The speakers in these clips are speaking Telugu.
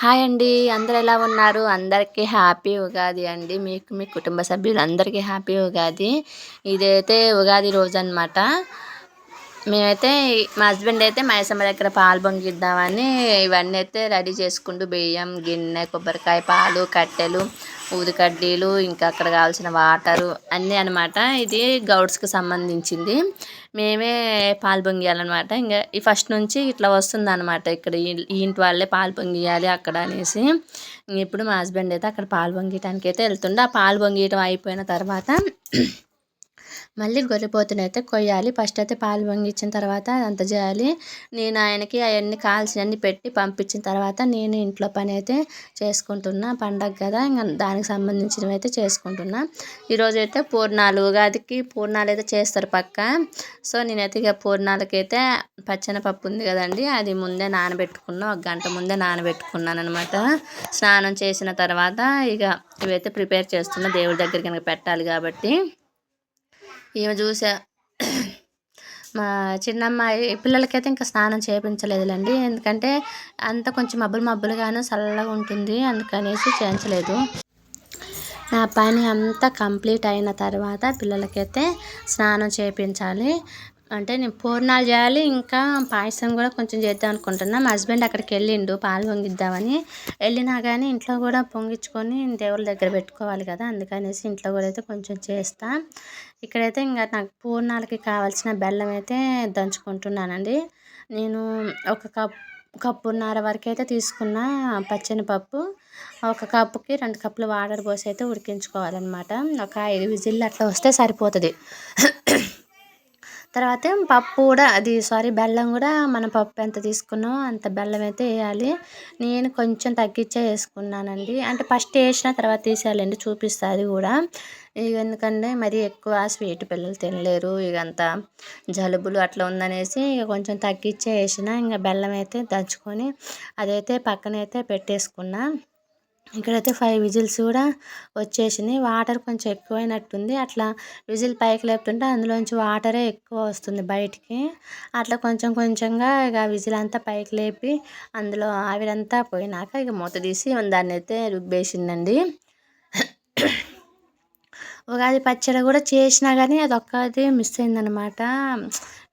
హాయ్ అండి. అందరూ ఎలా ఉన్నారు? అందరికీ హ్యాపీ ఉగాది అండి. మీకు, మీ కుటుంబ సభ్యులందరికీ హ్యాపీ ఉగాది. ఇదైతే ఉగాది రోజనమాట. మేమైతే మా హస్బెండ్ అయితే మైసమ్మ దగ్గర పాలు పొంగిద్దామని ఇవన్నీ అయితే రెడీ చేసుకుంటూ బియ్యం, గిన్నె, కొబ్బరికాయ, పాలు, కట్టెలు, ఊదికడ్డీలు, ఇంకా అక్కడ కావాల్సిన వాటరు అన్నీ అనమాట. ఇది గౌడ్స్కి సంబంధించింది. మేమే పాలు పొంగియాలన్నమాట. ఇంకా ఈ ఫస్ట్ నుంచి ఇట్లా వస్తుందన్నమాట. ఇక్కడ ఈ ఇంటి వాళ్ళే పాలు పొంగియాలి అక్కడ అనేసి. ఇప్పుడు మా హస్బెండ్ అయితే అక్కడ పాలు పొంగియటానికి అయితే వెళ్తుండే. ఆ పాలు పొంగియటం అయిపోయిన తర్వాత మళ్ళీ గొర్రెపోతునైతే కొయ్యాలి. ఫస్ట్ అయితే పాలు పొంగిచ్చిన తర్వాత అదంతా చేయాలి. నేను ఆయనకి అవన్నీ కావాల్సినవన్నీ పెట్టి పంపించిన తర్వాత నేను ఇంట్లో పని అయితే చేసుకుంటున్నా. పండగ కదా, ఇంకా దానికి సంబంధించినవి అయితే చేసుకుంటున్నా. ఈరోజైతే పూర్ణాలు, ఉగాదికి పూర్ణాలు అయితే చేస్తారు పక్క. సో నేనైతే ఇక పూర్ణాలకైతే పచ్చెనపప్పు ఉంది కదండి, అది ముందే నానబెట్టుకున్నా. 1 గంట ముందే నానబెట్టుకున్నాను అనమాట. స్నానం చేసిన తర్వాత ఇక ఇవైతే ప్రిపేర్ చేస్తున్నా. దేవుడి దగ్గర కనుక పెట్టాలి కాబట్టి. ఈమె చూసా మా చిన్నమ్మాయి పిల్లలకైతే ఇంకా స్నానం చేయించలేదులేండి. ఎందుకంటే అంత కొంచెం మబ్బులుగాను చల్లగా ఉంటుంది, అందుకనేసి చేయించలేదు. నా పని అంతా కంప్లీట్ అయిన తర్వాత పిల్లలకైతే స్నానం చేయించాలి. అంటే నేను పూర్ణాలు చేయాలి, ఇంకా పాయసం కూడా కొంచెం చేద్దాం అనుకుంటున్నా. మా హస్బెండ్ అక్కడికి వెళ్ళిండు పాలు పొంగిద్దామని. వెళ్ళినా కానీ ఇంట్లో కూడా పొంగించుకొని దేవుళ్ళ దగ్గర పెట్టుకోవాలి కదా, అందుకనేసి ఇంట్లో కూడా అయితే కొంచెం చేస్తా. ఇక్కడైతే ఇంకా నాకు పూర్ణాలకి కావాల్సిన బెల్లం అయితే దంచుకుంటున్నానండి. నేను ఒక కప్పున్నర వరకు అయితే తీసుకున్న పచ్చెనపప్పు. ఒక కప్పుకి 2 కప్పులు వాటర్ పోసి అయితే ఉడికించుకోవాలన్నమాట. ఒక 5 విజిల్లు అట్లా వస్తే సరిపోతుంది. తర్వాత పప్పు కూడా బెల్లం కూడా మనం పప్పు ఎంత తీసుకున్నామో అంత బెల్లం అయితే వేయాలి. నేను కొంచెం తగ్గించే వేసుకున్నానండి. అంటే ఫస్ట్ వేసిన తర్వాత తీసేయాలండి, చూపిస్తా అది కూడా. ఇక ఎందుకంటే మరీ ఎక్కువ స్వీట్ పిల్లలు తినలేరు, ఇక అంతా జలుబులు అట్లా ఉందనేసి ఇక కొంచెం తగ్గించే వేసిన. ఇంకా బెల్లం అయితే దంచుకొని అదైతే పక్కనైతే పెట్టేసుకున్నా. ఇక్కడైతే 5 విజిల్స్ కూడా వచ్చేసినాయి. వాటర్ కొంచెం ఎక్కువైనట్టుంది. అట్లా విజిల్ పైకి లేపుతుంటే అందులోంచి వాటరే ఎక్కువ వస్తుంది బయటికి. అట్లా కొంచెం కొంచెంగా ఇక విజిల్ అంతా పైకి లేపి అందులో ఆవిరంతా పోయినాక ఇక మూత తీసి దాన్ని అయితే రుబ్బేసిందండి. ఉగాది పచ్చడి కూడా చేసినా కానీ అదొక్కటి మిస్ అయిందనమాట.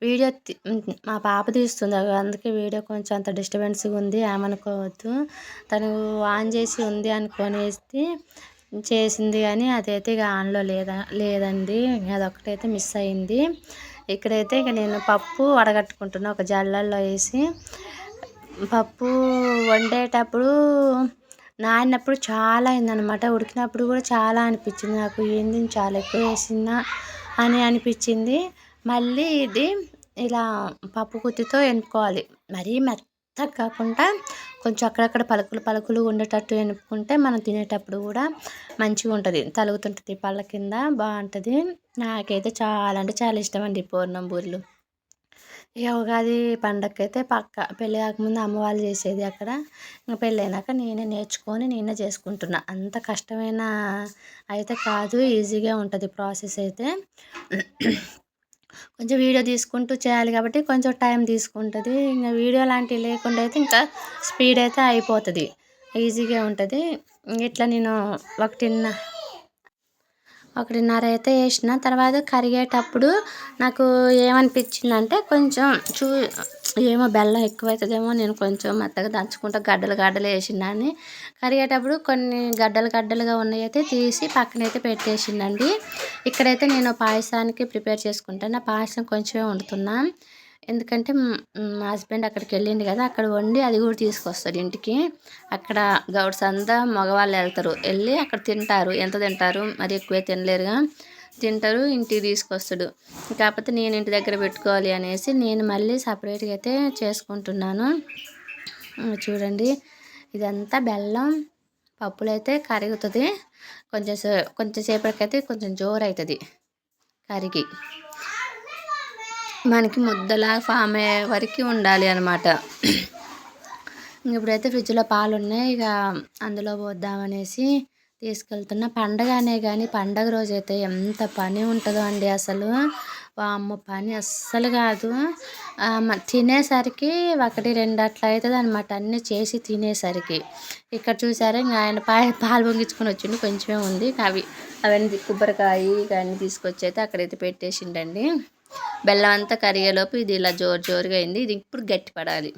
వీడియో మా పాప తీస్తుంది, అందుకే వీడియో కొంచెం అంత డిస్టర్బెన్స్గా ఉంది, ఏమనుకోవద్దు. తను ఆన్ చేసి ఉంది అనుకునేసి చేసింది, కానీ అదైతే ఇక ఆన్లో లేదండి. అదొక్కటైతే మిస్ అయింది. ఇక్కడైతే ఇక నేను పప్పు వడగట్టుకుంటున్నా ఒక జల్లల్లో వేసి. పప్పు వండేటప్పుడు నానినప్పుడు చాలా అయిందనమాట. ఉడికినప్పుడు కూడా చాలా అనిపించింది నాకు, ఏంది చాలా ఎక్కువ వేసిందా అని అనిపించింది. మళ్ళీ ఇది ఇలా పప్పు గుత్తితో ఎనుపుకోవాలి. మరీ మెత్తగా కాకుండా కొంచెం అక్కడక్కడ పలుకులు ఉండేటట్టు ఎనుపుకుంటే మనం తినేటప్పుడు కూడా మంచిగా ఉంటుంది, తలుగుతుంటుంది పళ్ళ కింద, బాగుంటుంది. నాకైతే చాలా అంటే చాలా ఇష్టం అండి పూర్ణం బూరెలు. ఇక ఉగాది పండగకైతే పక్కా పెళ్ళి కాకముందు అమ్మ వాళ్ళు చేసేది అక్కడ. ఇంకా పెళ్ళైనాక నేనే నేర్చుకొని నేనే చేసుకుంటున్నా. అంత కష్టమైన అయితే కాదు, ఈజీగా ఉంటుంది ప్రాసెస్ అయితే. కొంచెం వీడియో తీసుకుంటూ చేయాలి కాబట్టి కొంచెం టైం తీసుకుంటుంది. ఇంకా వీడియో లాంటివి లేకుండా అయితే ఇంకా స్పీడ్ అయితే అయిపోతుంది, ఈజీగా ఉంటుంది. ఇట్లా నేను 1:30 అయితే వేసిన. తర్వాత కరిగేటప్పుడు నాకు ఏమనిపించిందంటే కొంచెం ఏమో బెల్లం ఎక్కువవుతుందేమో, నేను కొంచెం మెత్తగా దంచుకుంటా గడ్డలు వేసిందని. కరిగేటప్పుడు కొన్ని గడ్డలుగా ఉన్నాయి అయితే తీసి పక్కనైతే పెట్టేసిందండి. ఇక్కడైతే నేను పాయసానికి ప్రిపేర్ చేసుకుంటాను. పాయసం కొంచెమే వండుతున్నా, ఎందుకంటే మా హస్బెండ్ అక్కడికి వెళ్ళిండు కదా, అక్కడ వండి అది కూడా తీసుకొస్తాడు ఇంటికి. అక్కడ గౌడ్స్ అంతా మగవాళ్ళు వెళ్తారు, వెళ్ళి అక్కడ తింటారు. ఎంత తింటారు, మరి ఎక్కువే తినలేరుగా, తింటారు, ఇంటికి తీసుకొస్తాడు. కాకపోతే నేను ఇంటి దగ్గర పెట్టుకోవాలి అనేసి నేను మళ్ళీ సపరేట్గా అయితే చేసుకుంటున్నాను. చూడండి, ఇదంతా బెల్లం పప్పులు అయితే కరుగుతుంది. కొంచెం సేపటికైతే కొంచెం జోరు అవుతుంది కరిగి, మనకి ముద్దలా ఫామ్ అయ్యే వరకు ఉండాలి అనమాట. ఇప్పుడైతే ఫ్రిడ్జ్లో పాలు ఉన్నాయి, ఇక అందులో పోద్దామనేసి తీసుకెళ్తున్నా. పండగ అనే కానీ పండగ రోజైతే ఎంత పని ఉంటుందో అండి అసలు. వామ్మో! పని అస్సలు కాదు. తినేసరికి 1, 2 అట్లా అవుతుందనమాట అన్నీ చేసి తినేసరికి. ఇక్కడ చూసారా ఇంక ఆయన పాలు పొంగించుకొని వచ్చిండు, కొంచెమే ఉంది. అవన్నీ కొబ్బరికాయ ఇవన్నీ తీసుకొచ్చి అయితే అక్కడైతే పెట్టేసిండండి. బెల్లం అంతా కరిగేలోపు ఇది ఇలా జోరుగా అయింది. ఇది ఇప్పుడు గట్టిపడాలి,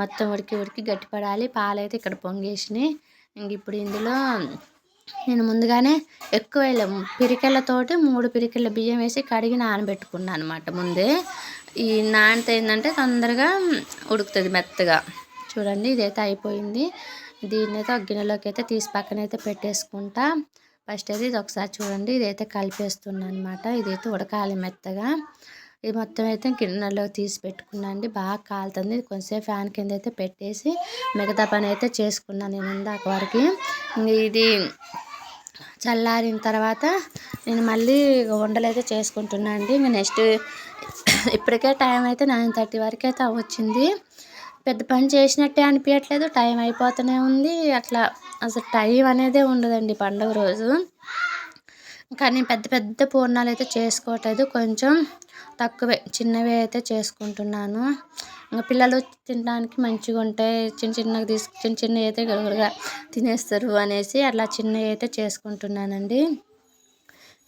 మొత్తం ఉడికి గట్టిపడాలి. పాలైతే ఇక్కడ పొంగేసినాయి. ఇంక ఇప్పుడు ఇందులో నేను ముందుగానే ఎక్కువ వేయలేము, పిరికెళ్ళతోటి 3 పిరికెళ్ళ బియ్యం వేసి కడిగి నానబెట్టుకున్నాను అనమాట ముందే. ఈ నానితే ఏంటంటే తొందరగా ఉడుకుతుంది మెత్తగా. చూడండి ఇదైతే అయిపోయింది. దీన్ని అయితే ఒక గిన్నెలోకి అయితే తీసి పక్కనైతే పెట్టేసుకుంటా. ఫస్ట్ అయితే ఇది ఒకసారి చూడండి, ఇదైతే కలిపేస్తున్నాను అనమాట. ఇదైతే ఉడకాలి మెత్తగా. ఇది మొత్తం అయితే గిన్నెలో తీసి పెట్టుకున్నాండి. బాగా కాలుతుంది. కొంచెంసేపు ఫ్యాన్ కింద అయితే పెట్టేసి మిగతా పని అయితే చేసుకున్నాను నేను ఇందాక వరకు. ఇది చల్లారిన తర్వాత నేను మళ్ళీ వంటలు అయితే చేసుకుంటున్నాను అండి. ఇంకా నెక్స్ట్ ఇప్పటికే టైం అయితే 9:30 వరకు అయితే అవ్వచ్చింది. పెద్ద పని చేసినట్టే అనిపించట్లేదు, టైం అయిపోతూనే ఉంది. అట్లా అసలు టైం అనేదే ఉండదండి పండుగ రోజు. కానీ పెద్ద పూర్ణాలు అయితే చేసుకోవట్లేదు, కొంచెం తక్కువే చిన్నవే అయితే చేసుకుంటున్నాను. ఇంకా పిల్లలు తినడానికి మంచిగా ఉంటాయి, చిన్నవి అయితే గడగడగా తినేస్తారు అనేసి అట్లా చిన్నవి అయితే చేసుకుంటున్నానండి.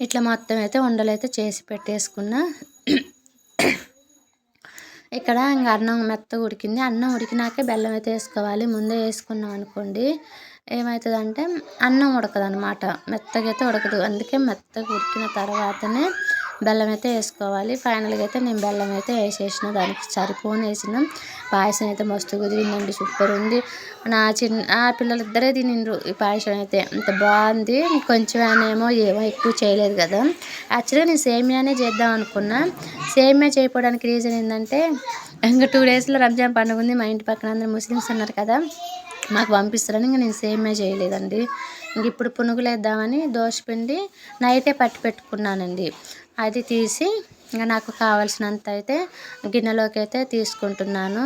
ఇట్లా మొత్తం అయితే ఉండలు అయితే చేసి పెట్టేసుకున్నా. ఇక్కడ ఇంకా అన్నం మెత్తగా ఉడికింది. అన్నం ఉడికినాకే బెల్లం అయితే వేసుకోవాలి. ముందే వేసుకున్నాం అనుకోండి ఏమవుతుందంటే అన్నం ఉడకదనమాట, మెత్తగా అయితే ఉడకదు. అందుకే మెత్తగా ఉడికిన తర్వాతనే బెల్లం అయితే వేసుకోవాలి. ఫైనల్గా అయితే నేను బెల్లం అయితే వేసేసిన, దానికి సరిపోని వేసిన. పాయసం అయితే మస్తు కుదిరిందండి, సూపర్ ఉంది. నా పిల్లలిద్దరే తినిండ్రు ఈ పాయసం అయితే, అంత బాగుంది. కొంచెమేమో ఏమో ఎక్కువ చేయలేదు కదా. యాక్చువల్గా నేను సేమియానే చేద్దాం అనుకున్నా. సేమియా చేయడానికి రీజన్ ఏంటంటే ఇంకా 2 డేస్లో రంజాన్ పండుగ ఉంది. మా ఇంటి పక్కన అందరూ ముస్లిమ్స్ ఉన్నారు కదా, మాకు పంపిస్తారని ఇంకా నేను సేమియా చేయలేదండి. ఇంక ఇప్పుడు పునుగులు వేద్దామని దోశపిండి నైటే పట్టి పెట్టుకున్నానండి. అది తీసి ఇంకా నాకు కావాల్సినంత అయితే గిన్నెలోకి అయితే తీసుకుంటున్నాను.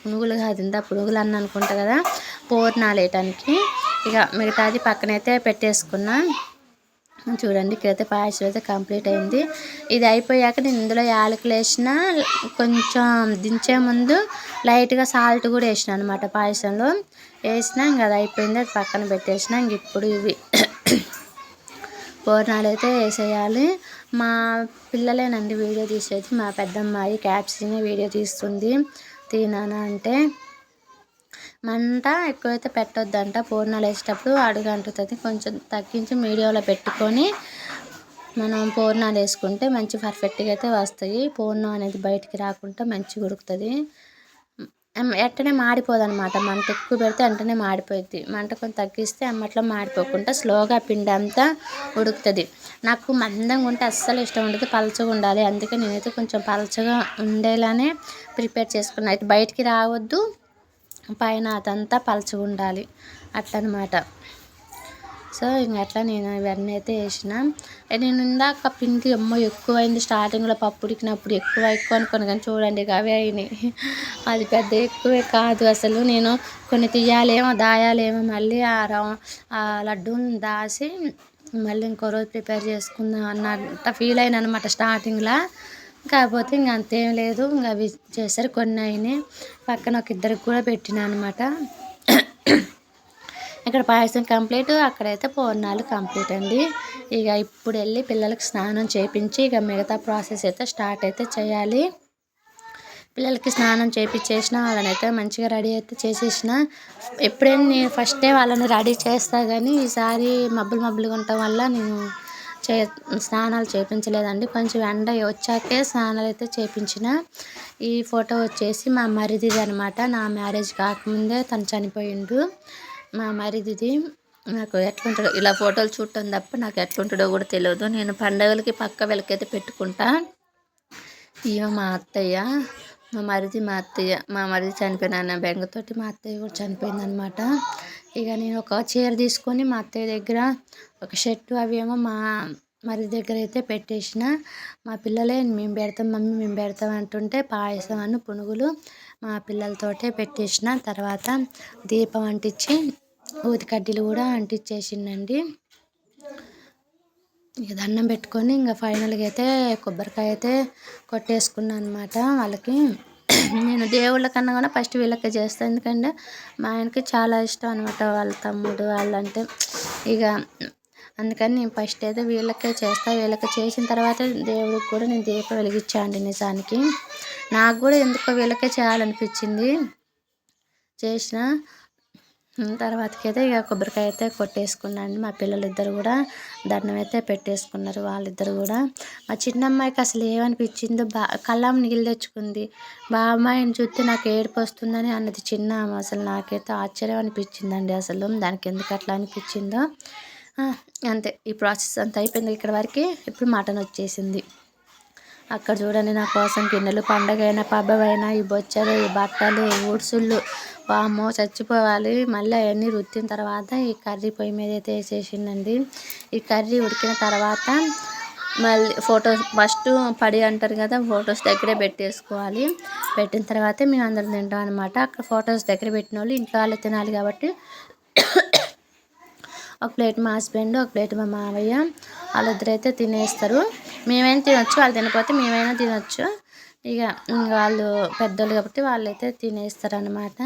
పునుగులు కాదు, పునుగులు అనుకుంటా కదా, పూర్ణాలు వేయటానికి. ఇక మిగతాది పక్కనైతే పెట్టేసుకున్నా. చూడండి ఇక్కడైతే పాయసం అయితే కంప్లీట్ అయింది. ఇది అయిపోయాక నేను ఇందులో యాలకులు వేసిన, కొంచెం దించే ముందు లైట్గా సాల్ట్ కూడా వేసిన అనమాట పాయసంలో వేసిన. ఇంకా అది అయిపోయింది, అది పక్కన పెట్టేసిన. ఇంక ఇప్పుడు ఇవి పూర్ణాలు అయితే వేసేయాలి. మా పిల్లలేనండి వీడియో తీసేది, మా పెద్దమ్మాయి క్యాప్స్ని వీడియో తీస్తుంది. తినానా అంటే మంట ఎక్కువైతే పెట్టొద్దంట, పూర్ణాలు వేసేటప్పుడు అడుగు అంటుతుంది. కొంచెం తగ్గించి మీడియంలో పెట్టుకొని మనం పూర్ణాలు వేసుకుంటే మంచి పర్ఫెక్ట్గా అయితే వస్తాయి. పూర్ణం అనేది బయటికి రాకుండా మంచిగా ఉడుకుతుంది. వెంటనే మాడిపోదనమాట, మంట ఎక్కువ పెడితే వెంటనే మాడిపోద్ది. మంట కొంచెం తగ్గిస్తే అమ్మట్లో మాడిపోకుండా స్లోగా పిండి అంతా ఉడుకుతుంది. నాకు మందంగా ఉంటే అస్సలు ఇష్టం ఉండదు, పలచగా ఉండాలి. అందుకే నేనైతే కొంచెం పలచగా ఉండేలానే ప్రిపేర్ చేసుకున్నాను. అయితే బయటికి రావద్దు, పైన అదంతా పలచగా ఉండాలి అట్లనమాట. సో ఇంక అట్లా నేను ఇవన్నీ అయితే వేసిన. నేను ఇందాక పిండి ఎక్కువైంది, స్టార్టింగ్లో పప్పు ఉడికినప్పుడు ఎక్కువ అనుకోను, కానీ చూడండి అవే అయినాయి. అది పెద్ద ఎక్కువే కాదు అసలు. నేను కొన్ని తీయాలేమో దాయాలేమో, మళ్ళీ ఆ లడ్డూని దాసి మళ్ళీ ఇంకో రోజు ప్రిపేర్ చేసుకుందాం అన్నంత ఫీల్ అయినా అనమాట స్టార్టింగ్లో. కాకపోతే ఇంక అంతేం లేదు, ఇంకా అవి చేశారు, కొన్ని అయినాయి. పక్కన ఒక ఇద్దరికి కూడా పెట్టినా అనమాట. ఇక్కడ పాయసం కంప్లీట్, అక్కడైతే పూర్ణాలు కంప్లీట్ అండి. ఇక ఇప్పుడు వెళ్ళి పిల్లలకి స్నానం చేయించి ఇక మిగతా ప్రాసెస్ అయితే స్టార్ట్ అయితే చేయాలి. పిల్లలకి స్నానం చేయించేసిన, వాళ్ళని అయితే మంచిగా రెడీ అయితే చేసేసిన. ఎప్పుడైనా నేను ఫస్టే వాళ్ళని రెడీ చేస్తాను, కానీ ఈసారి మబ్బులుగా ఉండటం వల్ల నేను స్నానాలు చేయించలేదండి. కొంచెం ఎండ వచ్చాకే స్నానాలు అయితే చేయించిన. ఈ ఫోటో వచ్చేసి మా మరిదిది అనమాట. నా మ్యారేజ్ కాకముందే తను చనిపోయిండు, మా మరిదిది. నాకు ఎట్లుంటాడో ఇలా ఫోటోలు చూడటం తప్ప నాకు ఎట్లుంటాడో కూడా తెలియదు. నేను పండగలకి పక్క వెలకైతే పెట్టుకుంటా. ఇయో మా అత్తయ్య, మా మరిది చనిపోయిన బెంగతోటి మా అత్తయ్య కూడా చనిపోయిందనమాట. ఇక నేను ఒక చీర తీసుకొని మా అత్తయ్య దగ్గర, ఒక షర్టు అవి ఏమో మా మరిది దగ్గర అయితే పెట్టేసిన. మా పిల్లలే మేము పెడతాం మమ్మీ మేము పెడతాం అంటుంటే పాయసం అను పునుగులు మా పిల్లలతోటే పెట్టేసిన. తర్వాత దీపం అంటించి ఊది కడ్డీలు కూడా అంటించేసిందండి. ఇక దండం పెట్టుకొని ఇంకా ఫైనల్గా అయితే కొబ్బరికాయ అయితే కొట్టేసుకున్నాను అనమాట వాళ్ళకి. నేను దేవుళ్ళ కన్నా కూడా ఫస్ట్ వీళ్ళకే చేస్తాను, ఎందుకంటే మా ఆయనకి చాలా ఇష్టం అనమాట వాళ్ళ తమ్ముడు వాళ్ళంటే. ఇక అందుకని నేను ఫస్ట్ అయితే వీళ్ళకే చేస్తాను. వీళ్ళకి చేసిన తర్వాత దేవుడికి కూడా నేను దీపం వెలిగించాను. నిజానికి నాకు కూడా ఎందుకో వీళ్ళకే చేయాలనిపించింది. చేసిన తర్వాతకైతే ఇక కొబ్బరికాయ అయితే కొట్టేసుకున్నాను. మా పిల్లలు ఇద్దరు కూడా దండం అయితే పెట్టేసుకున్నారు. వాళ్ళిద్దరు కూడా మా చిన్నమ్మాయికి అసలు ఏమనిపించిందో కళ్ళం నీళ్ళు తెచ్చుకుంది. బామ్మాయిని చూస్తే నాకు ఏడుపు వస్తుందని అన్నది చిన్న ఆమె. అసలు నాకైతే ఆశ్చర్యం అనిపించిందండి అసలు దానికి ఎందుకు అట్లా అనిపించిందో. అంతే, ఈ ప్రాసెస్ అంతా అయిపోయింది ఇక్కడ వరకు. ఇప్పుడు మటన్ వచ్చేసింది. అక్కడ చూడండి నా కోసం గిన్నెలు, పండగైనా పబ్బమైనా ఈ బొచ్చలు, ఈ బట్టలు, ఊడ్సుళ్ళు, వామ్మో చచ్చిపోవాలి. మళ్ళీ అవన్నీ రుద్దిన తర్వాత ఈ కర్రీ పొయ్యి మీద అయితే వేసేసిందండి. ఈ కర్రీ ఉడికిన తర్వాత మళ్ళీ ఫొటోస్ ఫస్ట్ పడి అంటారు కదా, ఫొటోస్ దగ్గరే పెట్టేసుకోవాలి. పెట్టిన తర్వాతే మేము అందరం తింటాం అనమాట. అక్కడ ఫొటోస్ దగ్గర పెట్టిన వాళ్ళు ఇంట్లో వాళ్ళు తినాలి కాబట్టి ఒక ప్లేట్ మా హస్బెండ్, ఒక ప్లేట్ మా మావయ్య, వాళ్ళిద్దరైతే తినేస్తారు. మేమైనా తినొచ్చు, వాళ్ళు తినకపోతే మేమైనా తినొచ్చు. ఇక వాళ్ళు పెద్దోళ్ళు కాబట్టి వాళ్ళైతే తినేస్తారు అనమాట.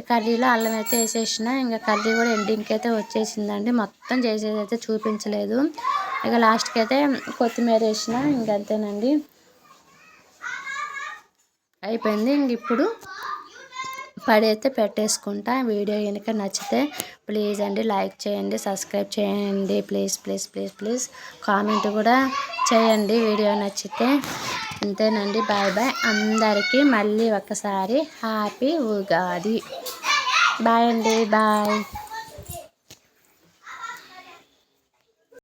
కర్రీలో అల్లం అయితే వేసేసిన. ఇంకా కర్రీ కూడా ఎండింగ్కి అయితే వచ్చేసిందండి. మొత్తం చేసేది అయితే చూపించలేదు. ఇక లాస్ట్కి అయితే కొత్తిమీర వేసిన. ఇంకంతేనండి, అయిపోయింది. ఇంక ఇప్పుడు పడి అయితే పెట్టేసుకుంటా. వీడియో కనుక నచ్చితే ప్లీజ్ అండి లైక్ చేయండి, సబ్స్క్రైబ్ చేయండి, please please please please. Comment కూడా చేయండి వీడియో నచ్చితే. అంతేనండి, బాయ్ బాయ్ అందరికీ. మళ్ళీ ఒకసారి హ్యాపీ ఉగాది. బాయ్ అండి, బాయ్.